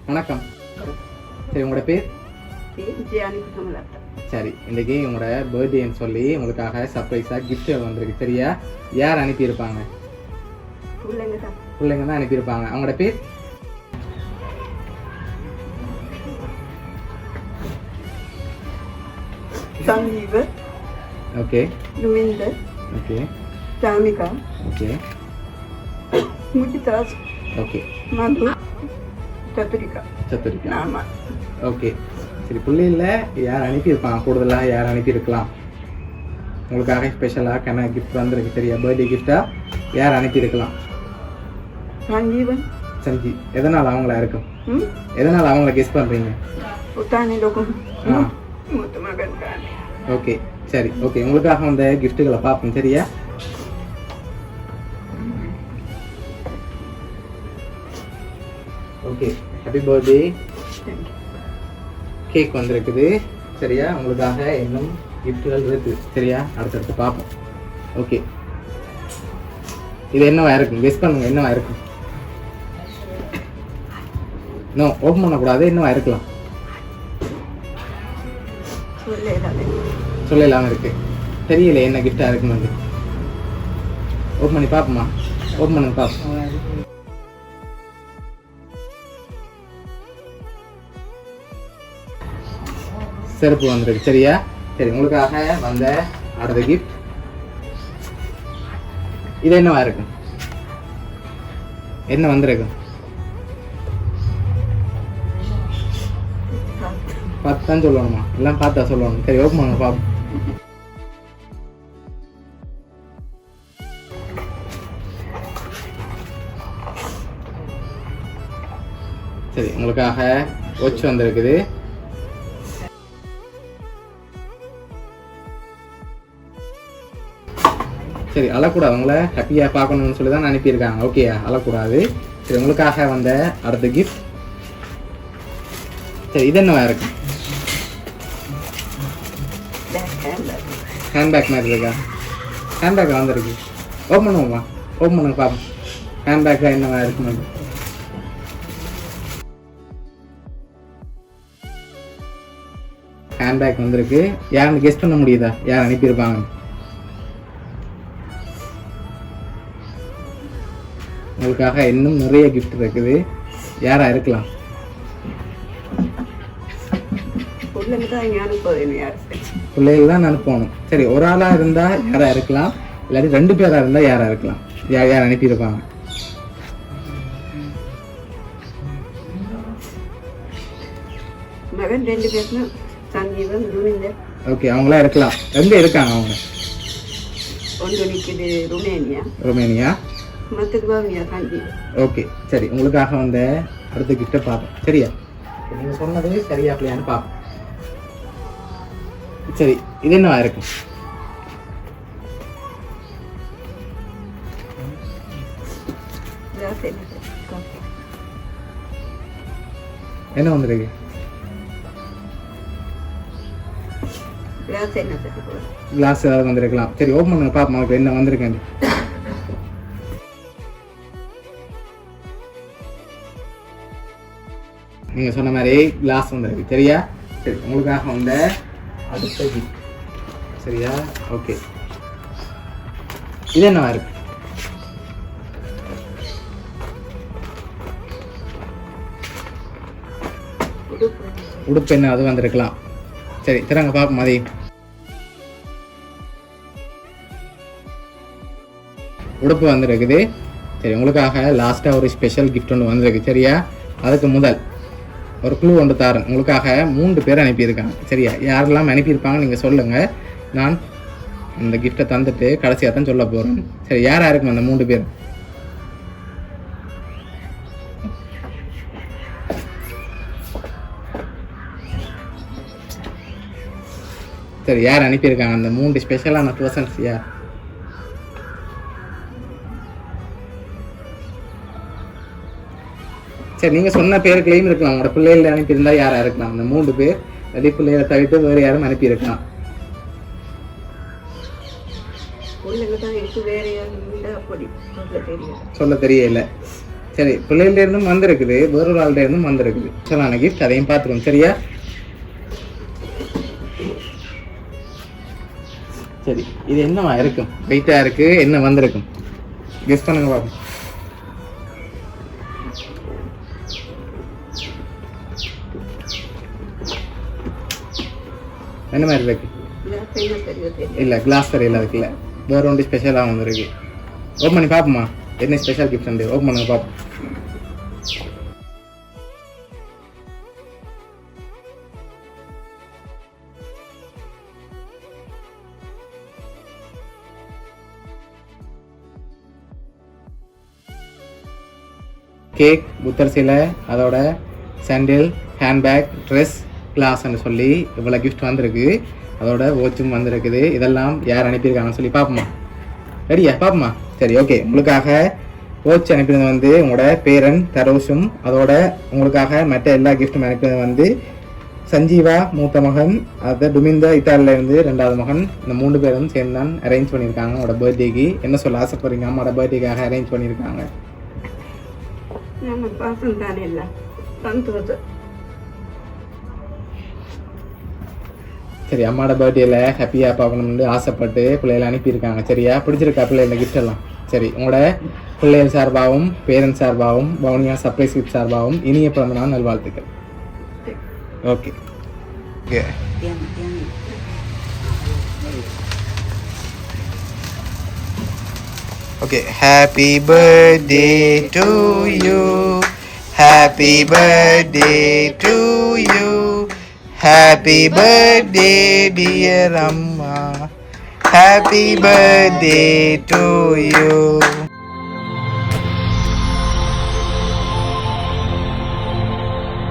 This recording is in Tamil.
வணக்கம். சரி, உங்களோட பேர்? சரி, இன்றைக்கி உங்களோட பர்த்டேன்னு சொல்லி உங்களுக்காக சர்ப்ரைஸாக கிஃப்ட் வந்திருக்கு. சரியா? யார் அனுப்பியிருப்பாங்க? பிள்ளைங்க தான் அனுப்பியிருப்பாங்க. அவங்களோட பேர்? Sanjeev. Okay. Ruminder. Okay. Tamika. Okay. Mujitas. Okay. Madhu. Chaturika. ஆமாம். ஓகே. சரி, பிள்ளையில் யார் அனுப்பியிருப்பாங்க? கூடுதலாக யார் அனுப்பியிருக்கலாம்? உங்களுக்காக ஸ்பெஷலாக கண்ணா கிஃப்ட் வந்திருக்கு. சரியா? பர்த்டே கிஃப்டாக யார் அனுப்பியிருக்கலாம்? சஞ்சீவன். சஞ்சி. எதனால் அவங்களா இருக்கும்? எதனால் அவங்கள கெஸ் பண்ணுறீங்க? ஓகே. சரி, ஓகே. உங்களுக்காக அந்த கிஃப்ட்டுகளை பார்ப்போம். சரியா? ஓகே. Happy birthday. கேக் வந்திருக்குது. சரியா? உங்களுக்காக இன்னும் கிஃப்ட்டுகள் இருக்குது. சரியா? அடுத்தடுத்து பார்ப்போம். ஓகே. இது என்னவா இருக்கும்? கெஸ் பண்ணுங்க. என்னவா இருக்கும்? இன்னும் ஓப்பன் பண்ணக்கூடாது. என்னவா இருக்கலாம்? சொல்ல இல்லாமல் இருக்கு. தெரியல என்ன கிஃப்டாக இருக்குன்னு. ஓப்பன் பண்ணி பார்ப்போமா? ஓப்பன் பண்ணுங்க பார்ப்போம். செருப்பு வந்துருக்கு. சரியா? சரி, உங்களுக்காக வந்த அடுத்த கிஃப்ட் இது என்னவா இருக்கும்? என்ன வந்திருக்கு? பார்த்து தான் சொல்லணுமா? எல்லாம் பார்த்தா சொல்லணும். சரி, ஓப்பன் பண்ணுங்க பார்ப்போம். சரி, உங்களுக்காக வாட்ச் வந்திருக்குது. சரி, அழக்கூடாது. உங்களை ஹாப்பியாக பார்க்கணும்னு சொல்லி தான் அனுப்பியிருக்காங்க. ஓகேயா? அழக்கூடாது. சரி, உங்களுக்காக வந்த அடுத்த கிஃப்ட் சரி, இது என்னவா இருக்கு? ஹேண்ட்பேக் மாதிரி இருக்கா? ஹேண்ட்பேக் வந்துருக்கு. ஓப்பன் பண்ணுவோமா? ஓப்பன் பண்ணுங்க பார்ப்போம். ஹேண்ட்பேக்காக என்னவா இருக்குன்னு. ஹேண்ட்பேக் வந்திருக்கு. யாருன்னு கெஸ் பண்ண முடியுதா? யார் அனுப்பியிருப்பாங்க? உங்களுக்காக இன்னும் நிறைய கிஃப்ட் இருக்குது. யாரா இருக்கலாம்? பிள்ளைகள் தான் அனுப்பணும். சரி, ஒரு ஆளாக இருந்தால் யாரா இருக்கலாம்? இல்லாட்டி 2 பேராக இருந்தால் யாரா இருக்கலாம்? யார் அனுப்பியிருப்பாங்க? ஓகே, அவங்களா இருக்கலாம். எங்கே இருக்காங்க அவங்க? ருமேனியா. ஓகே. சரி, உங்களுக்காக வந்த அடுத்த கிஃப்ட்டை பார்ப்போம். சரியா? நீங்கள் சொன்னது சரியா இல்லையான்னு பார்ப்போம். சரி, இது என்னவா இருக்கும்? என்ன வந்திருக்கு? கிளாஸ் ஏதாவது வந்திருக்கலாம். சரி, ஓப்பன் பண்ணுங்க பார்ப்போம். உங்களுக்கு என்ன வந்திருக்கேன்? நீங்கள் சொன்ன மாதிரி கிளாஸ் வந்திருக்கு. சரியா? சரி, உங்களுக்காக வந்த அடுத்த கிஃப்ட். சரியா? ஓகே. இது என்னவா இருக்கு? உடுப்பு. என்ன அது வந்திருக்கலாம். சரி, திறங்க பார்ப்போம். அதே உடுப்பு வந்திருக்குது. சரி, உங்களுக்காக லாஸ்ட்டாக ஒரு ஸ்பெஷல் கிஃப்ட் ஒன்று வந்திருக்கு. சரியா? அதுக்கு முதல் ஒரு க்ளூ ஒன்று தாரேன். உங்களுக்காக 3 பேர் அனுப்பியிருக்காங்க. சரியா? யாரெல்லாம் அனுப்பியிருப்பாங்க நீங்கள் சொல்லுங்கள். நான் இந்த கிஃப்டை தந்துட்டு கடைசியாக தான் சொல்ல போகிறேன். சரி, யாராக இருக்கும் அந்த 3 பேர்? சரி, யார் அனுப்பியிருக்காங்க அந்த 3 ஸ்பெஷலான பர்சன்ஸ்? யார்? சரி, நீங்கள் சொன்ன பேருக்குள்ளேயும் இருக்கலாம். உங்களோட பிள்ளைகள் அனுப்பியிருந்தா யாராக இருக்கலாம்? அந்த 3 பேர் அடி பிள்ளைகளை தவிர்த்து வேறு யாரும் அனுப்பியிருக்கலாம். சொல்ல தெரியல. சரி, பிள்ளைகிட்ட இருந்தும் வந்திருக்குது, வேறொரு ஆள்கிட்ட இருந்தும் வந்திருக்குது. சொல்லான கிஃப்ட், அதையும் பார்த்துக்கோங்க. சரியா? சரி, இது என்னவா இருக்கும்? வெயிட்டா இருக்கு, என்ன வந்திருக்கும்? கெஸ் பண்ணுங்க பாப்போம். என்ன மாதிரி இருக்கு? இல்ல, கிளாஸ் தெரியல, அதுக்குல்ல வேற ஒன்று ஸ்பெஷலாக வந்துருக்கு. ஓப்பன் பண்ணி பார்ப்போமா என்ன ஸ்பெஷல் கிஃப்ட் வந்து? ஓப்பன் பண்ணுங்க பார்ப்போம். கேக், புத்தர் சிலை, அதோட சாண்டில், ஹேண்ட்பேக், ட்ரெஸ், கிளாஸ்ன்னு சொல்லி இவ்வளோ கிஃப்ட் வந்திருக்கு. அதோட வாட்சும் வந்திருக்குது. இதெல்லாம் யார் அனுப்பியிருக்காங்கன்னு சொல்லி பார்ப்போமா? ரெடியா? பார்ப்போமா? சரி, ஓகே. உங்களுக்காக வாட்ச் அனுப்பினது வந்து உங்களோட பேரன் தரோஷும், அதோட உங்களுக்காக மற்ற எல்லா கிஃப்ட்டும் அனுப்பினது வந்து சஞ்சீவா மூத்த மகன், அது டுமிந்த இத்தாலியிலேருந்து 2வது மகன். இந்த 3 பேரும் சேர்ந்து தான் அரேஞ்ச் பண்ணியிருக்காங்க உங்களோட பர்த்டேக்கு. என்ன சொல்ல ஆசைப்படுறீங்க? அம்மாவோட பர்த்டேக்காக அரேஞ்ச் பண்ணியிருக்காங்க. நம்ம பாசம் தானே இல்லை, சந்தோஷம். சரி, அம்மாவோட பர்த்டேல ஹாப்பியாக பார்க்கணும்னு ஆசைப்பட்டு பிள்ளைகளை அனுப்பியிருக்காங்க. சரியா? பிடிச்சிருக்கா பிள்ளைகள கிஃப்ட் எல்லாம்? சரி, உங்களோட பிள்ளைகள் சார்பாகவும் பேரண்ட்ஸ் சார்பாகவும் பவுனியா சர்ப்ரைஸ் கிஃப்ட் சார்பாகவும் இனிய பிறந்தநாள் நல்வாழ்த்துக்கள். Okay okay. Okay, happy birthday to you. Happy birthday to you. Happy birthday dear Amma. Happy birthday to you.